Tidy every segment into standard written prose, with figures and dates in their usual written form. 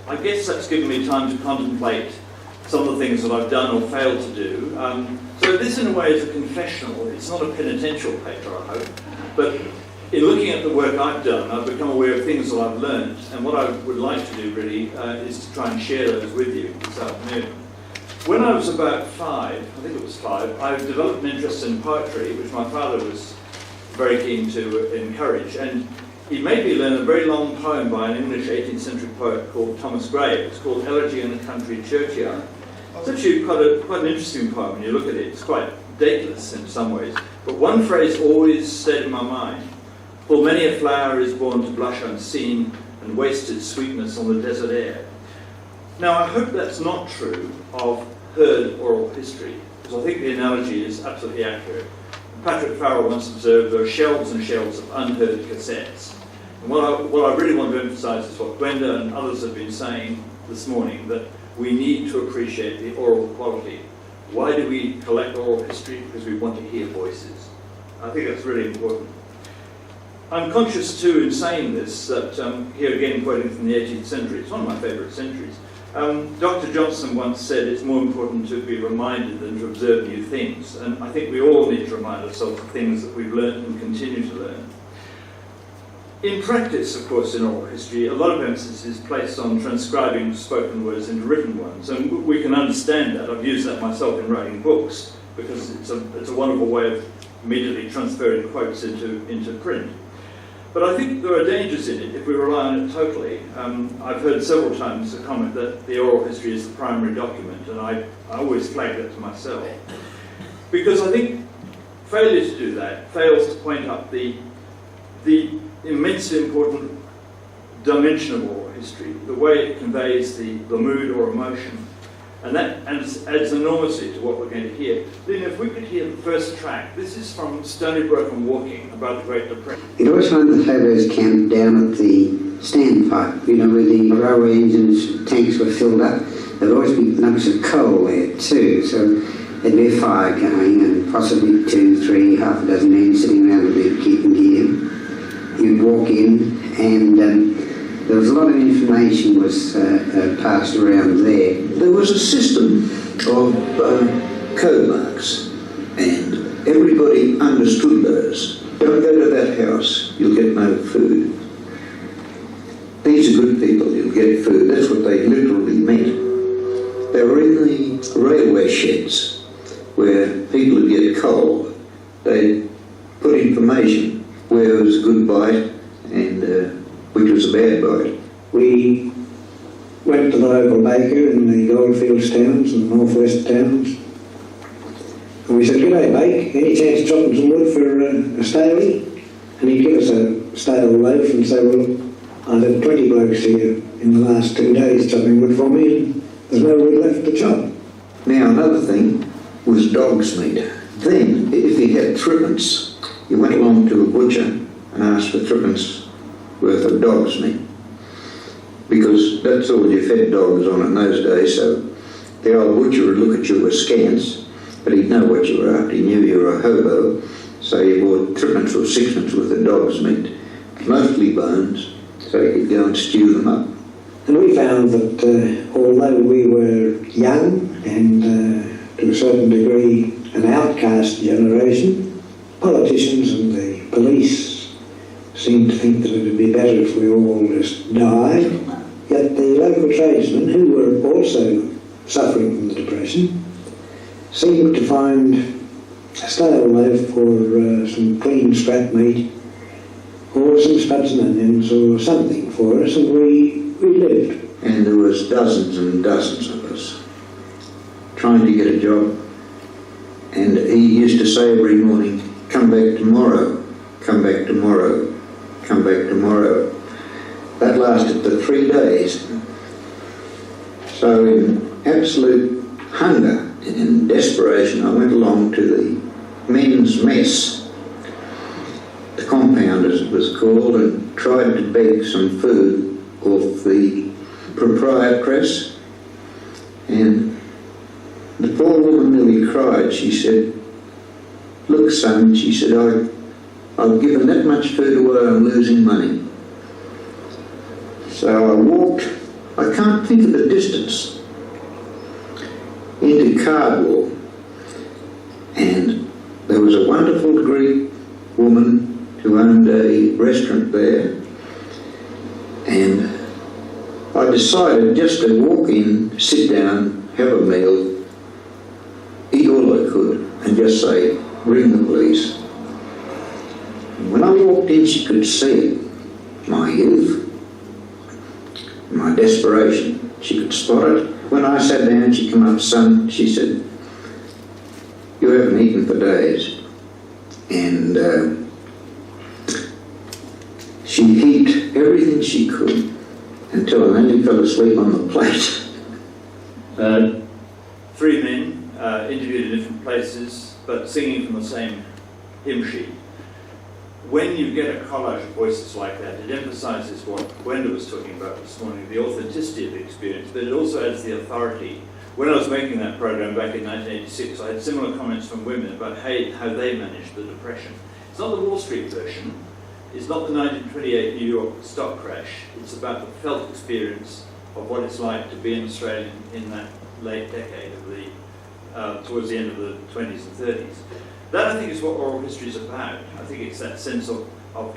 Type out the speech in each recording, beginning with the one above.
I guess that's given me time to contemplate some of the things that I've done or failed to do. So this, in a way, is a confessional. It's not a penitential paper, I hope. But in looking at the work I've done, I've become aware of things that I've learned. And what I would like to do, really, is to try and share those with you this afternoon. When I was about 5, I think it was 5, I developed an interest in poetry, which my father was very keen to encourage. And he made me learn a very long poem by an English 18th century poet called Thomas Gray. It's called Elegy in a Country Churchyard. It's actually quite an interesting poem when you look at it. It's quite dateless in some ways. But one phrase always stayed in my mind. Full many a flower is born to blush unseen and waste its sweetness on the desert air. Now, I hope that's not true of heard oral history, because I think the analogy is absolutely accurate. Patrick Farrell once observed there are shelves and shelves of unheard cassettes. And what I really want to emphasise is what Gwenda and others have been saying this morning, that we need to appreciate the oral quality. Why do we collect oral history? Because we want to hear voices. I think that's really important. I'm conscious too, in saying this, that here again quoting from the 18th century, it's one of my favourite centuries. Dr. Johnson once said it's more important to be reminded than to observe new things, and I think we all need to remind ourselves of things that we've learned and continue to learn. In practice, of course, in oral history, a lot of emphasis is placed on transcribing spoken words into written ones, and we can understand that. I've used that myself in writing books, because it's a wonderful way of immediately transferring quotes into print. But I think there are dangers in it if we rely on it totally. I've heard several times the comment that the oral history is the primary document, and I always flag that to myself. Because I think failure to do that fails to point up the immensely important dimension of oral history, the way it conveys the mood or emotion. And that adds enormously to what we're going to hear. Then if we could hear the first track, this is from Stony Brook and Walking about the Great Depression. You'd always find the favourers camped down at the standpipe, you know, where the railway engines, tanks were filled up. There'd always be lumps of coal there too, so there'd be a fire going and possibly 2, 3, half a dozen men sitting around the bed keeping gear. You'd walk in and there was a lot of information was passed around there. There was a system of code marks, and everybody understood those. Don't go to that house, you'll get no food. These are good people, you'll get food. That's what they literally meant. They were in the railway sheds where people would get coal. They put information where it was a good bite and which was a bad bite. We went to the local baker in the goldfields towns and northwest towns, and we said, "G'day, bake, any chance of chopping some wood for a staley?" And he'd give us a stale loaf and say, "Well, I've had 20 blokes here in the last 2 days chopping wood for me, and there's no wood left to chop." Now another thing was dog's meat. Then, if you had threepence, you went along to a butcher and asked for threepence worth of dog's meat, because that's all you fed dogs on in those days. So the old butcher would look at you askance, but he'd know what you were after. He knew you were a hobo, so you bought threepence or sixpence worth of dog's meat, mostly bones, so you could go and stew them up. And we found that although we were young and to a certain degree an outcast generation, politicians and the police seemed to think that it would be better if we all just died. Yet the local tradesmen, who were also suffering from the Depression, seemed to find a stale loaf or some clean scrap meat or some spuds and onions or something for us, and we lived. And there was dozens and dozens of us trying to get a job, and he used to say every morning, "Come back tomorrow, come back tomorrow, come back tomorrow." That lasted for 3 days. So in absolute hunger and desperation, I went along to the men's mess, the compound as it was called, and tried to beg some food off the proprietress. And the poor woman nearly cried. She said, "Look, son," she said, I've given that much food away, I'm losing money. So I walked I can't think of the distance into Cardwell, and there was a wonderful Greek woman who owned a restaurant there, and I decided just to walk in, sit down, have a meal, eat all I could, and just say, ring the police. When I walked in, she could see my youth, my desperation. She could spot it. When I sat down, she came up, son, she said, you haven't eaten for days. And she heaped everything she could until I nearly fell asleep on the plate. Three men interviewed in different places, but singing from the same hymn sheet. When you get a collage of voices like that, it emphasises what Gwenda was talking about this morning, the authenticity of the experience, but it also adds the authority. When I was making that program back in 1986, I had similar comments from women about how they managed the depression. It's not the Wall Street version, it's not the 1928 New York stock crash, it's about the felt experience of what it's like to be an Australian in that late decade of towards the end of the 20s and 30s. That, I think, is what oral history is about. I think it's that sense of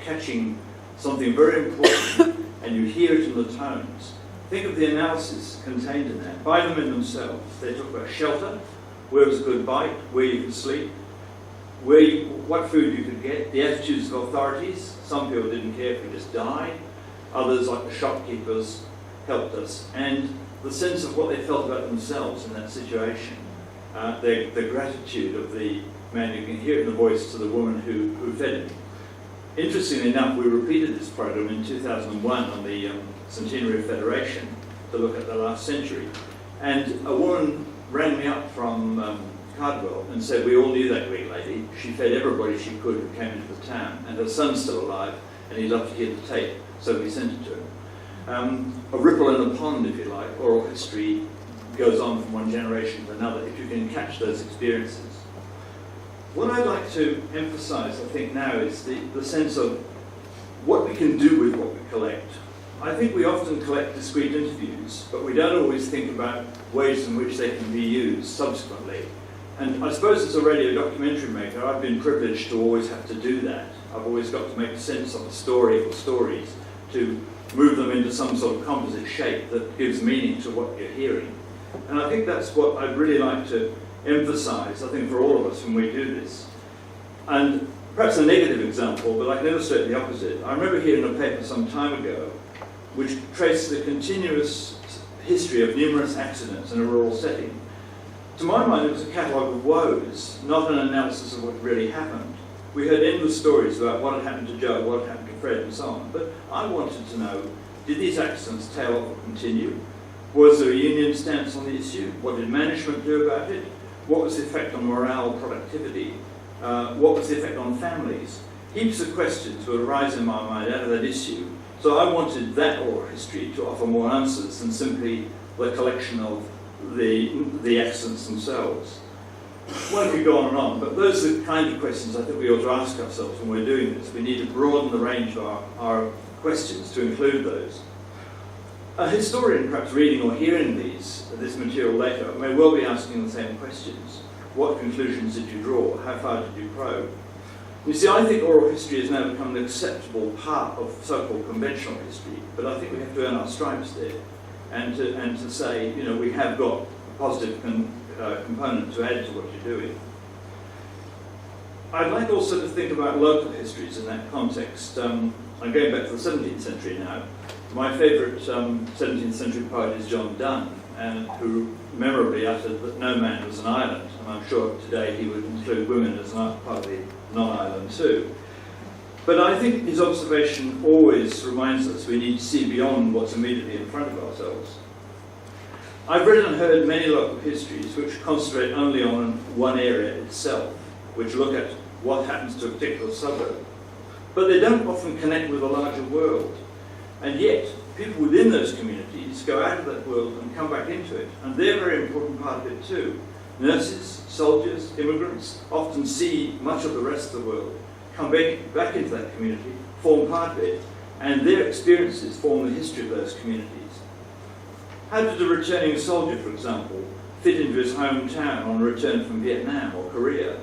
catching something very important and you hear it in the tones. Think of the analysis contained in that. By them in themselves. They talk about shelter, where was a good bite, where you could sleep, what food you could get, the attitudes of authorities. Some people didn't care if we just died. Others, like the shopkeepers, helped us. And the sense of what they felt about themselves in that situation. The gratitude of the man, you can hear it in the voice to the woman who fed him. Interestingly enough, we repeated this program in 2001 on the Centenary of Federation to look at the last century. And a woman rang me up from Cardwell and said, we all knew that Greek lady. She fed everybody she could who came into the town, and her son's still alive, and he'd love to hear the tape, so we sent it to him. A ripple in the pond, if you like. Oral history goes on from one generation to another, if you can catch those experiences. What I'd like to emphasise, I think, now is the sense of what we can do with what we collect. I think we often collect discrete interviews, but we don't always think about ways in which they can be used subsequently. And I suppose as a radio documentary maker, I've been privileged to always have to do that. I've always got to make sense of a story or stories, to move them into some sort of composite shape that gives meaning to what you're hearing. And I think that's what I'd really like to emphasise, I think, for all of us when we do this. And perhaps a negative example, but I can illustrate the opposite. I remember hearing a paper some time ago which traced the continuous history of numerous accidents in a rural setting. To my mind, it was a catalogue of woes, not an analysis of what really happened. We heard endless stories about what had happened to Joe, what had happened to Fred, and so on. But I wanted to know, did these accidents tail off or continue? Was there a union stance on the issue? What did management do about it? What was the effect on morale, productivity? What was the effect on families? Heaps of questions would arise in my mind out of that issue. So I wanted that oral history to offer more answers than simply the collection of the accidents themselves. Won't we go on and on, but those are the kind of questions I think we ought to ask ourselves when we're doing this. We need to broaden the range of our questions to include those. A historian, perhaps reading or hearing this material later, may well be asking the same questions. What conclusions did you draw? How far did you probe? You see, I think oral history has now become an acceptable part of so-called conventional history, but I think we have to earn our stripes there and to say, you know, we have got a positive component to add to what you're doing. I'd like also to think about local histories in that context. I'm going back to the 17th century now. My favourite 17th century poet is John Donne, who memorably uttered that no man was an island, and I'm sure today he would include women as part of the non-island too. But I think his observation always reminds us we need to see beyond what's immediately in front of ourselves. I've read and heard many local histories which concentrate only on one area itself, which look at what happens to a particular suburb. But they don't often connect with a larger world. And yet, people within those communities go out of that world and come back into it. And they're a very important part of it too. Nurses, soldiers, immigrants often see much of the rest of the world, come back into that community, form part of it, and their experiences form the history of those communities. How did a returning soldier, for example, fit into his hometown on return from Vietnam or Korea?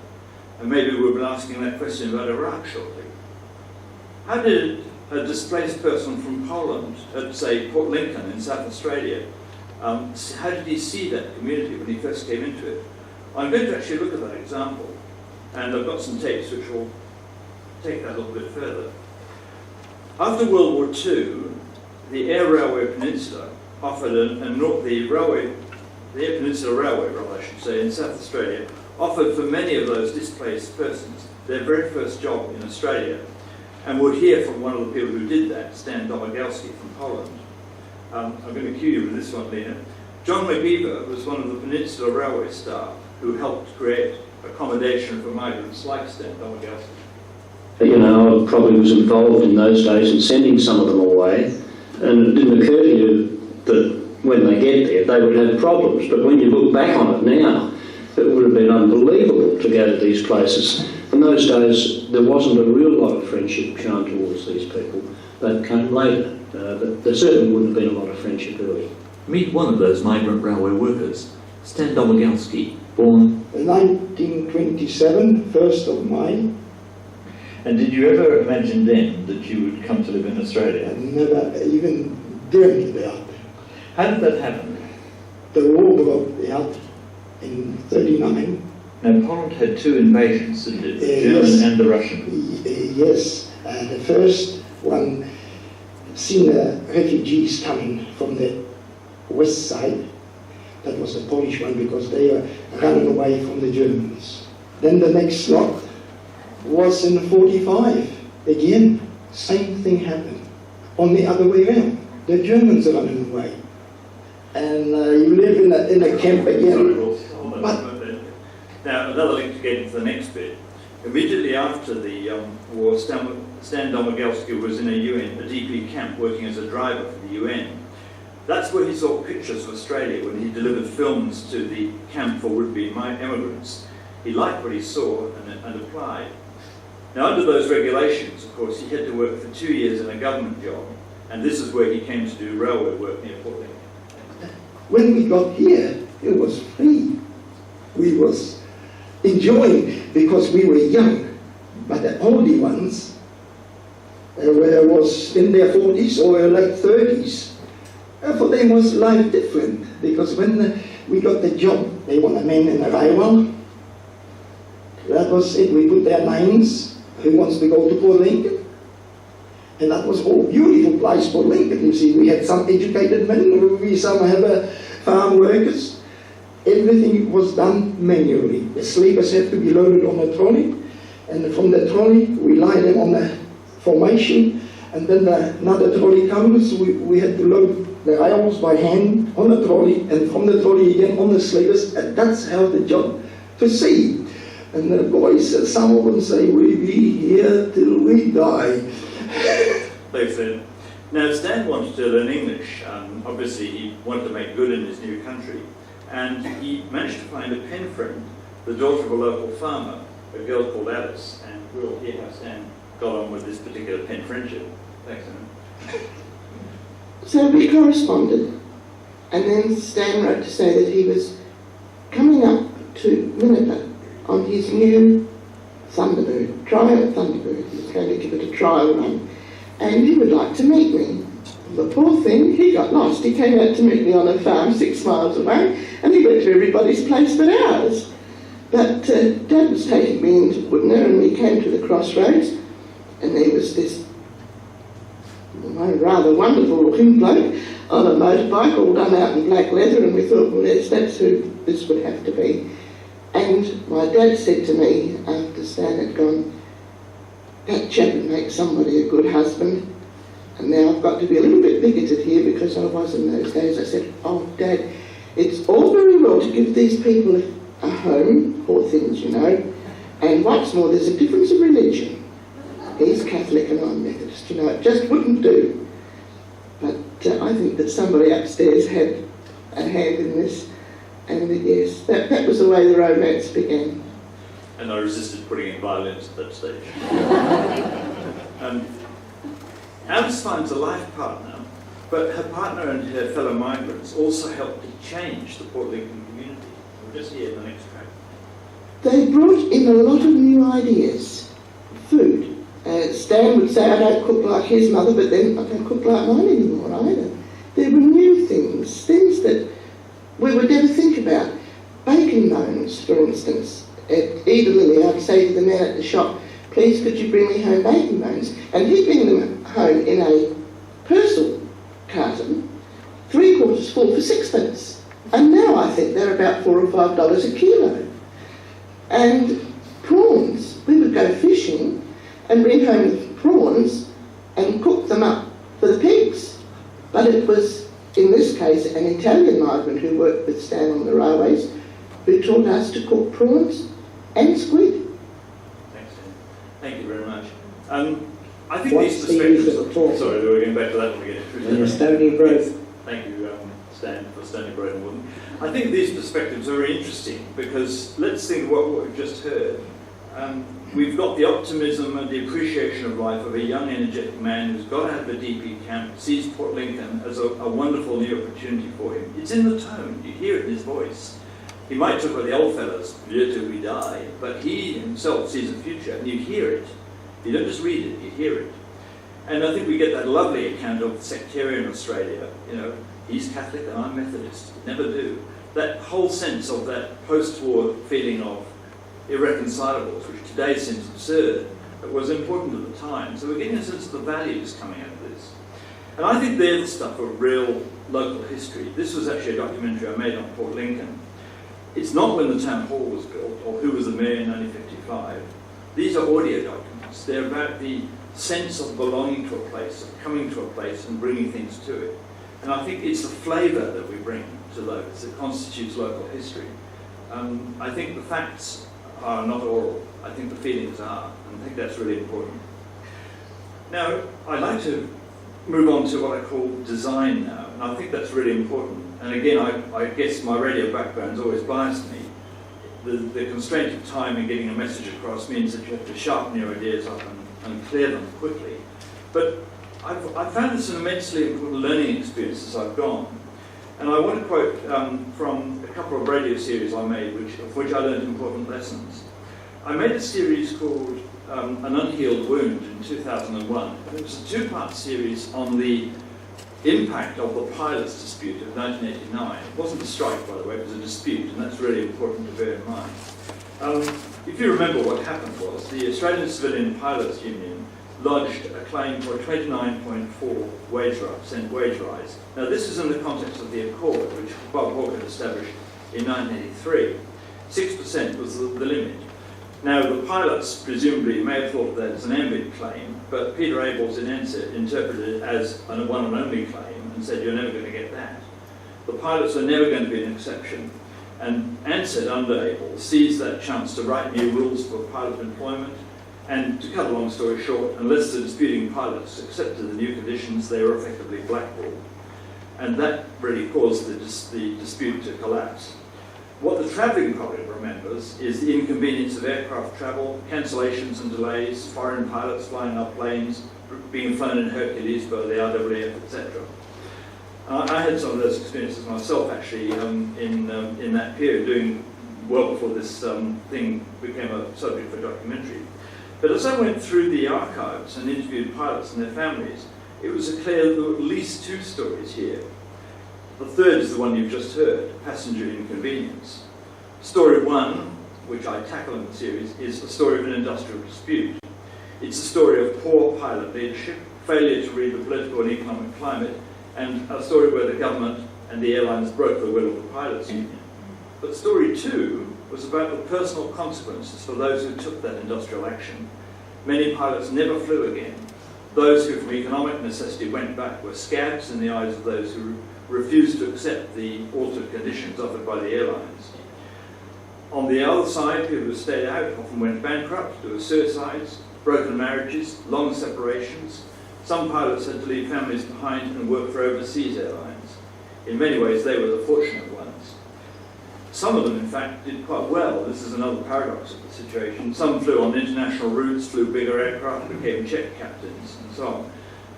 And maybe we'll be asking that question about Iraq shortly. How did a displaced person from Poland at, say, Port Lincoln in South Australia, how did he see that community when he first came into it? I'm going to actually look at that example, and I've got some tapes which will take that a little bit further. After World War II, the Air Railway Peninsula offered the Air Peninsula Railway, I should say, in South Australia, offered for many of those displaced persons their very first job in Australia. And we'll hear from one of the people who did that, Stan Domagalski from Poland. I'm going to cue you with this one, Lena. John McBeaver was one of the Peninsula Railway staff who helped create accommodation for migrants like Stan Domagalski. You know, I probably was involved in those days in sending some of them away, and it didn't occur to you that when they get there they would have problems. But when you look back on it now, it would have been unbelievable to go to these places. In those days, there wasn't a real lot of friendship shown towards these people. That came later. There certainly wouldn't have been a lot of friendship early. Meet one of those migrant railway workers, Stan Domagalski, born 1927, 1st of May. And did you ever imagine then that you would come to live in Australia? I never even dreamed about it. How did that happen? The war broke out in 39. Now, Poland had two invasions, didn't it? The German Yes. and the Russian. Yes, the first one seen the refugees coming from the west side. That was the Polish one because they were running away from the Germans. Then the next lot was in 45. Again, same thing happened. On the other way around. The Germans are running away. And you live in a camp again. Now, another link to get into the next bit. Immediately after the war, Stan Domagalski was in a DP camp working as a driver for the UN. That's where he saw pictures of Australia when he delivered films to the camp for would-be immigrants. He liked what he saw and applied. Now, under those regulations, of course, he had to work for 2 years in a government job, and this is where he came to do railway work near Port Lincoln. When we got here, it was free. We was enjoying because we were young, but the older ones was in their 40s or late 30s. For them was life different because when we got the job, they want a man in a railway. That was it. We put their names. Who wants to go to Port Lincoln? And that was a beautiful place, Port Lincoln. You see, we had some educated men. We some have farm workers. Everything was done manually. The sleepers had to be loaded on a trolley, and from the trolley we lie them on a formation, and then another trolley comes. We had to load the rails by hand on the trolley, and from the trolley again on the sleepers, and that's how the job proceeded. And the boys, some of them say, we'll be here till we die. Thanks, Ed. Now, Stan wanted to learn English. Obviously, he wanted to make good in his new country. And he managed to find a pen friend, the daughter of a local farmer, a girl called Alice. And we'll hear how Stan got on with this particular pen friendship. Thanks, Anna. So we corresponded. And then Stan wrote to say that he was coming up to Winnipeg on his new Thunderbird, trial Thunderbird. He was going to give it a trial run. And he would like to meet me. The poor thing, he got lost. He came out to meet me on a farm 6 miles away, and he went to everybody's place but ours. But Dad was taking me into Woodner, and we came to the crossroads, and there was this rather wonderful looking bloke on a motorbike, all done out in black leather, and we thought, well, yes, that's who this would have to be. And my dad said to me, after Stan had gone, that chap would make somebody a good husband. And now I've got to be a little bit bigoted here because I was in those days. I said, oh, Dad, it's all very well to give these people a home, poor things, you know. And what's more, there's a difference of religion. He's Catholic and I'm Methodist, you know. It just wouldn't do. But I think that somebody upstairs had a hand in this. And yes, that was the way the romance began. And I resisted putting in violins at that stage. Alice finds a life partner But her partner and her fellow migrants also helped to change the Port Lincoln community. We'll just hear the next track. They brought in a lot of new ideas. Food. Stan would say, I don't cook like his mother, but then I don't cook like mine anymore either. There were new things that we would never think about. Bacon bones, for instance. Eagerly, I'd say to the man at the shop, please could you bring me home bacon bones? And he'd bring them home in a Purcell carton, 3/4 full for 6p. And now I think they're about $4 or $5 a kilo. And prawns, we would go fishing and bring home prawns and cook them up for the pigs. But it was, in this case, an Italian migrant who worked with Stan on the railways who taught us to cook prawns and squid. Thanks, Dan. Thank you very much. I think What's these the use perspectives... of the prawn? Sorry, we're getting back to that when we get through. And a stony brook. Thank you, Stan, for Stony Brook and Wooden. I think these perspectives are very interesting because let's think what we've just heard. We've got the optimism and the appreciation of life of a young, energetic man who's got out of the DP camp, sees Port Lincoln as a wonderful new opportunity for him. It's in the tone, you hear it in his voice. He might talk about the old fellas, live till we die, but he himself sees a future, and you hear it. You don't just read it, you hear it. And I think we get that lovely account of sectarian Australia. You know, he's Catholic and I'm Methodist. Never do. That whole sense of that post-war feeling of irreconcilables, which today seems absurd, but was important at the time. So we're getting a sense of the values coming out of this. And I think they're the stuff of real local history. This was actually a documentary I made on Port Lincoln. It's not when the town hall was built or who was the mayor in 1955. These are audio documents. They're about the sense of belonging to a place, of coming to a place and bringing things to it. And I think it's the flavour that we bring to those that constitutes local history. I think the facts are not oral. I think the feelings are. And I think that's really important. Now, I'd like to move on to what I call design now. And I think that's really important. And again, I guess my radio background's always biased me. The constraint of time in getting a message across means that you have to sharpen your ideas up and clear them quickly. But I've found this an immensely important learning experience as I've gone. And I want to quote from a couple of radio series I made, of which I learned important lessons. I made a series called An Unhealed Wound in 2001. It was a two-part series on the impact of the pilots dispute of 1989. It wasn't a strike, by the way, it was a dispute, and that's really important to bear in mind. If you remember, what happened was the Australian Civilian Pilots Union lodged a claim for a 29.4% wage rise. Now, this is in the context of the Accord, which Bob Hawke had established in 1983. 6% was the limit. Now, the pilots presumably may have thought of that as an ambit claim, but Peter Abels in NSET interpreted it as a one and only claim and said, you're never going to get that. The pilots are never going to be an exception. And ANSET under Abels seized that chance to write new rules for pilot employment. And to cut a long story short, unless the disputing pilots accepted the new conditions, they were effectively blackballed. And that really caused the dispute to collapse. What the travelling public remembers is the inconvenience of aircraft travel, cancellations and delays, foreign pilots flying our planes, being flown in Hercules by the RAAF, etc. I had some of those experiences myself, actually, in that period, doing well before this thing became a subject for documentary. But as I went through the archives and interviewed pilots and their families, it was clear there were at least two stories here. The third is the one you've just heard, passenger inconvenience. Story one, which I tackle in the series, is the story of an industrial dispute. It's a story of poor pilot leadership, failure to read the political and economic climate, and a story where the government and the airlines broke the will of the pilots' union. But story two was about the personal consequences for those who took that industrial action. Many pilots never flew again. Those who, from economic necessity, went back were scabs in the eyes of those who refused to accept the altered conditions offered by the airlines. On the other side, people who stayed out often went bankrupt, there were suicides, broken marriages, long separations. Some pilots had to leave families behind and work for overseas airlines. In many ways, they were the fortunate ones. Some of them, in fact, did quite well. This is another paradox of the situation. Some flew on international routes, flew bigger aircraft, became check captains, and so on.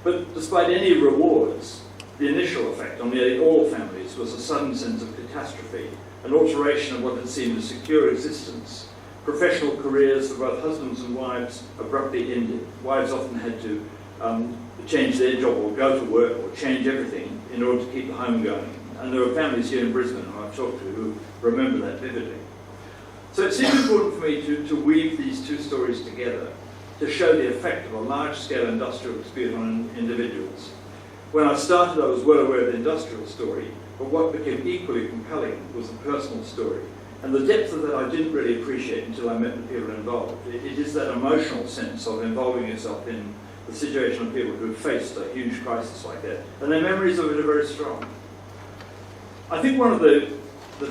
But despite any rewards, The initial effect on nearly all families was a sudden sense of catastrophe, an alteration of what had seemed a secure existence. Professional careers for both husbands and wives abruptly ended. Wives often had to change their job or go to work or change everything in order to keep the home going. And there were families here in Brisbane who I've talked to who remember that vividly. So it seemed important for me to weave these two stories together to show the effect of a large-scale industrial dispute on individuals. When I started, I was well aware of the industrial story, but what became equally compelling was the personal story. And the depth of that I didn't really appreciate until I met the people involved. It is that emotional sense of involving yourself in the situation of people who have faced a huge crisis like that. And their memories of it are very strong. I think one of the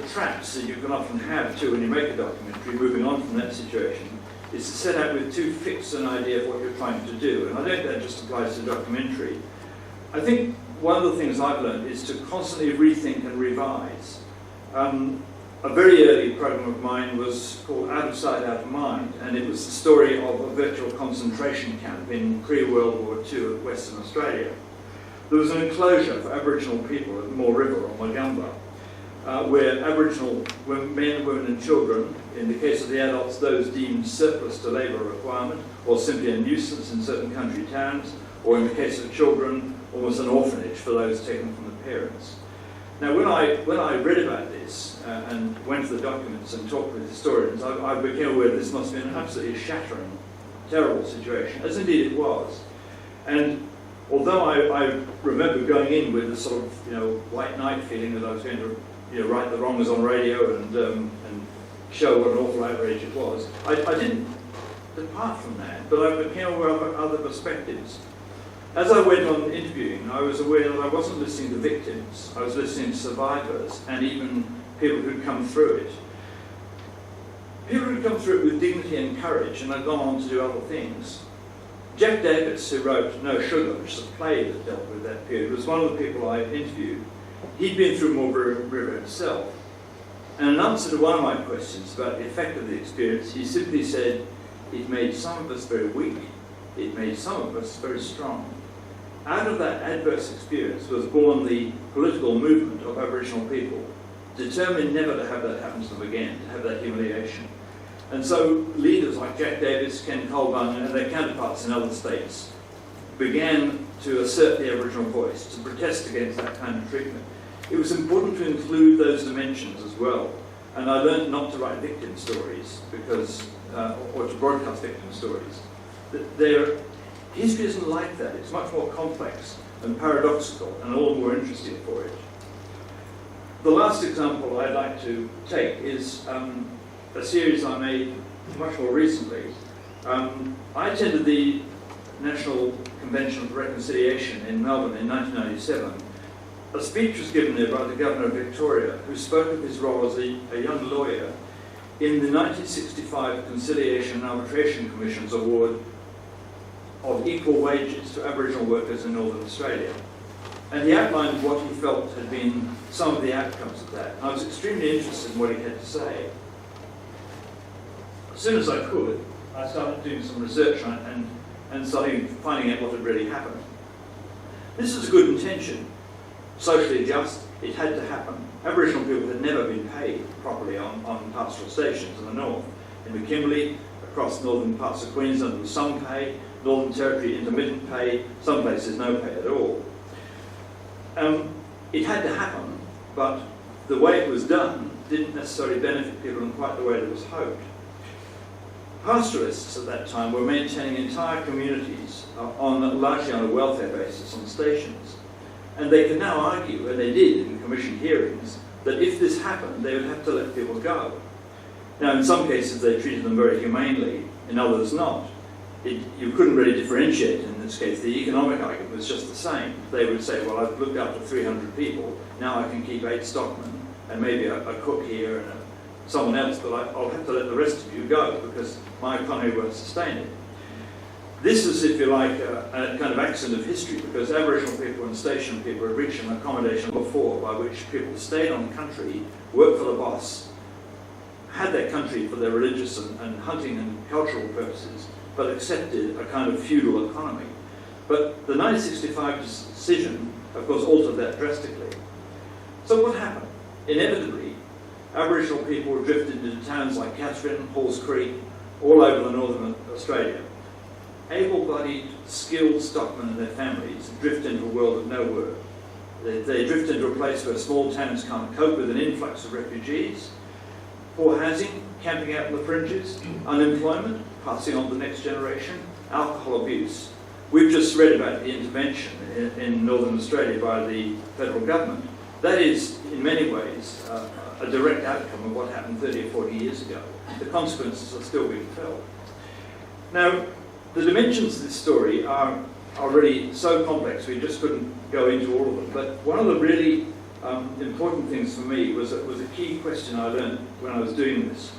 traps that you can often have too when you make a documentary, moving on from that situation, is to set out with too fixed an idea of what you're trying to do. And I don't think that just applies to documentary. I think one of the things I've learned is to constantly rethink and revise. A very early program of mine was called Out of Sight, Out of Mind, and it was the story of a virtual concentration camp in pre-World War II at Western Australia. There was an enclosure for Aboriginal people at Moore River or Magumba, where Aboriginal men, women and children, in the case of the adults, those deemed surplus to labour requirement, or simply a nuisance in certain country towns, or in the case of children, almost an orphanage for those taken from the parents. Now, when I read about this and went to the documents and talked with historians, I became aware that this must have been an absolutely shattering, terrible situation, as indeed it was. And although I remember going in with a sort of white knight feeling that I was going to right the wrongs on radio and show what an awful outrage it was, I didn't depart from that, but I became aware of other perspectives. As I went on interviewing, I was aware that I wasn't listening to victims, I was listening to survivors and even people who'd come through it. People who'd come through it with dignity and courage and had gone on to do other things. Jack Davis, who wrote No Sugar, which is a play that dealt with that period, was one of the people I interviewed. He'd been through Moore River himself. And in answer to one of my questions about the effect of the experience, he simply said, "It made some of us very weak, it made some of us very strong." Out of that adverse experience was born the political movement of Aboriginal people, determined never to have that happen to them again, to have that humiliation. And so leaders like Jack Davis, Ken Colburn, and their counterparts in other states began to assert the Aboriginal voice, to protest against that kind of treatment. It was important to include those dimensions as well. And I learned not to write victim stories because, or to broadcast victim stories. History isn't like that. It's much more complex and paradoxical and all the more interesting for it. The last example I'd like to take is a series I made much more recently. I attended the National Convention for Reconciliation in Melbourne in 1997. A speech was given there by the Governor of Victoria, who spoke of his role as a young lawyer in the 1965 Conciliation and Arbitration Commission's award of equal wages to Aboriginal workers in Northern Australia. And he outlined what he felt had been some of the outcomes of that. And I was extremely interested in what he had to say. As soon as I could, I started doing some research on it and started finding out what had really happened. This is a good intention, socially just. It had to happen. Aboriginal people had never been paid properly on pastoral stations in the north. In the Kimberley, across northern parts of Queensland, there was some pay. Northern Territory, intermittent pay. Some places, no pay at all. It had to happen, but the way it was done didn't necessarily benefit people in quite the way that was hoped. Pastoralists at that time were maintaining entire communities largely on a welfare basis on stations. And they can now argue, and they did in commission hearings, that if this happened, they would have to let people go. Now, in some cases, they treated them very humanely, in others not. You couldn't really differentiate in this case. The economic argument was just the same. They would say, well, I've looked after 300 people, now I can keep 8 stockmen, and maybe a cook here and someone else, but I'll have to let the rest of you go because my economy won't sustain it. This is, if you like, a kind of accident of history because Aboriginal people and station people had reached an accommodation before by which people stayed on country, worked for the boss, had their country for their religious and hunting and cultural purposes, but accepted a kind of feudal economy. But the 1965 decision, of course, altered that drastically. So what happened? Inevitably, Aboriginal people were drifted into towns like Katherine, Halls Creek, all over the northern Australia. Able-bodied, skilled stockmen and their families drift into a world of no work. They drift into a place where small towns can't cope with an influx of refugees, poor housing, camping out in the fringes, unemployment, passing on to the next generation, alcohol abuse. We've just read about the intervention in Northern Australia by the federal government. That is, in many ways, a direct outcome of what happened 30 or 40 years ago. The consequences are still being felt. Now, the dimensions of this story are really so complex we just couldn't go into all of them. But one of the really important things for me was a key question I learned when I was doing this.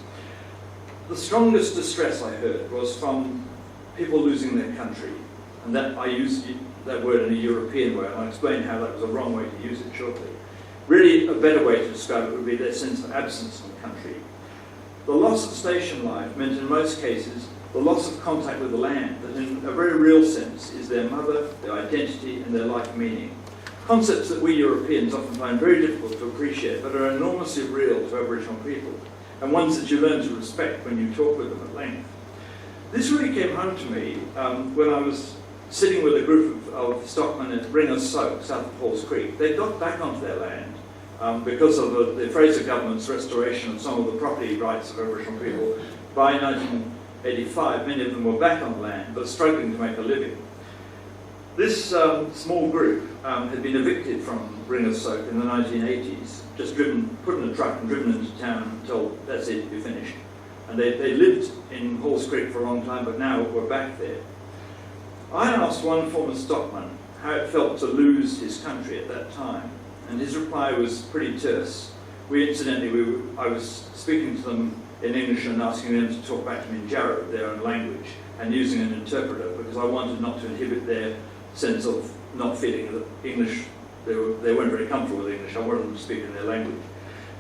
The strongest distress I heard was from people losing their country. And that I used that word in a European way, and I'll explain how that was a wrong way to use it shortly. Really, a better way to describe it would be their sense of absence from the country. The loss of station life meant in most cases the loss of contact with the land, that in a very real sense is their mother, their identity and their life meaning. Concepts that we Europeans often find very difficult to appreciate, but are enormously real to Aboriginal people, and ones that you learn to respect when you talk with them at length. This really came home to me when I was sitting with a group of stockmen at Ringers Soak, south of Halls Creek. They got back onto their land because of the Fraser government's restoration of some of the property rights of Aboriginal people. By 1985, many of them were back on the land, but struggling to make a living. This small group had been evicted from Ringers Soak in the 1980s, just put in a truck and driven into town and told, that's it, you're finished. And they lived in Halls Creek for a long time, but now we're back there. I asked one former stockman how it felt to lose his country at that time, and his reply was pretty terse. I was speaking to them in English and asking them to talk back to me in Jarrett, their own language, and using an interpreter, because I wanted not to inhibit their sense of not feeling that English, they weren't very comfortable with English. I wanted them to speak in their language.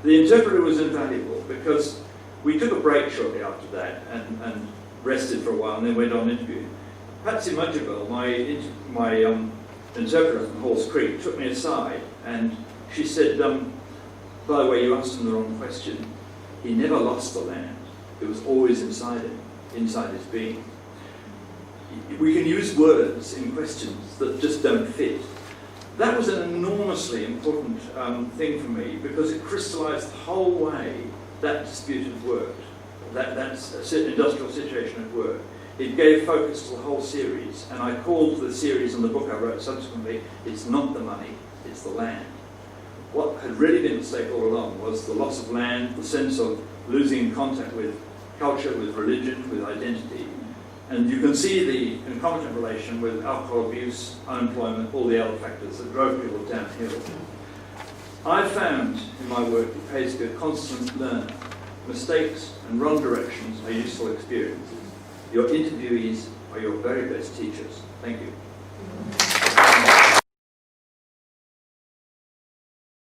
The interpreter was invaluable because we took a break shortly after that and rested for a while and then went on interviewing. Patsy Mudgabell, my interpreter from Halls Creek, took me aside and she said, by the way, you asked him the wrong question. He never lost the land. It was always inside him, inside his being. We can use words in questions that just don't fit. That was an enormously important thing for me because it crystallized the whole way that dispute had worked, that industrial situation had worked. It gave focus to the whole series, and I called the series and the book I wrote subsequently, It's Not the Money, It's the Land. What had really been at stake all along was the loss of land, the sense of losing contact with culture, with religion, with identity. And you can see the concomitant relation with alcohol abuse, unemployment, all the other factors that drove people downhill. I found in my work it pays to be a constant learner. Mistakes and wrong directions are useful experiences. Your interviewees are your very best teachers. Thank you.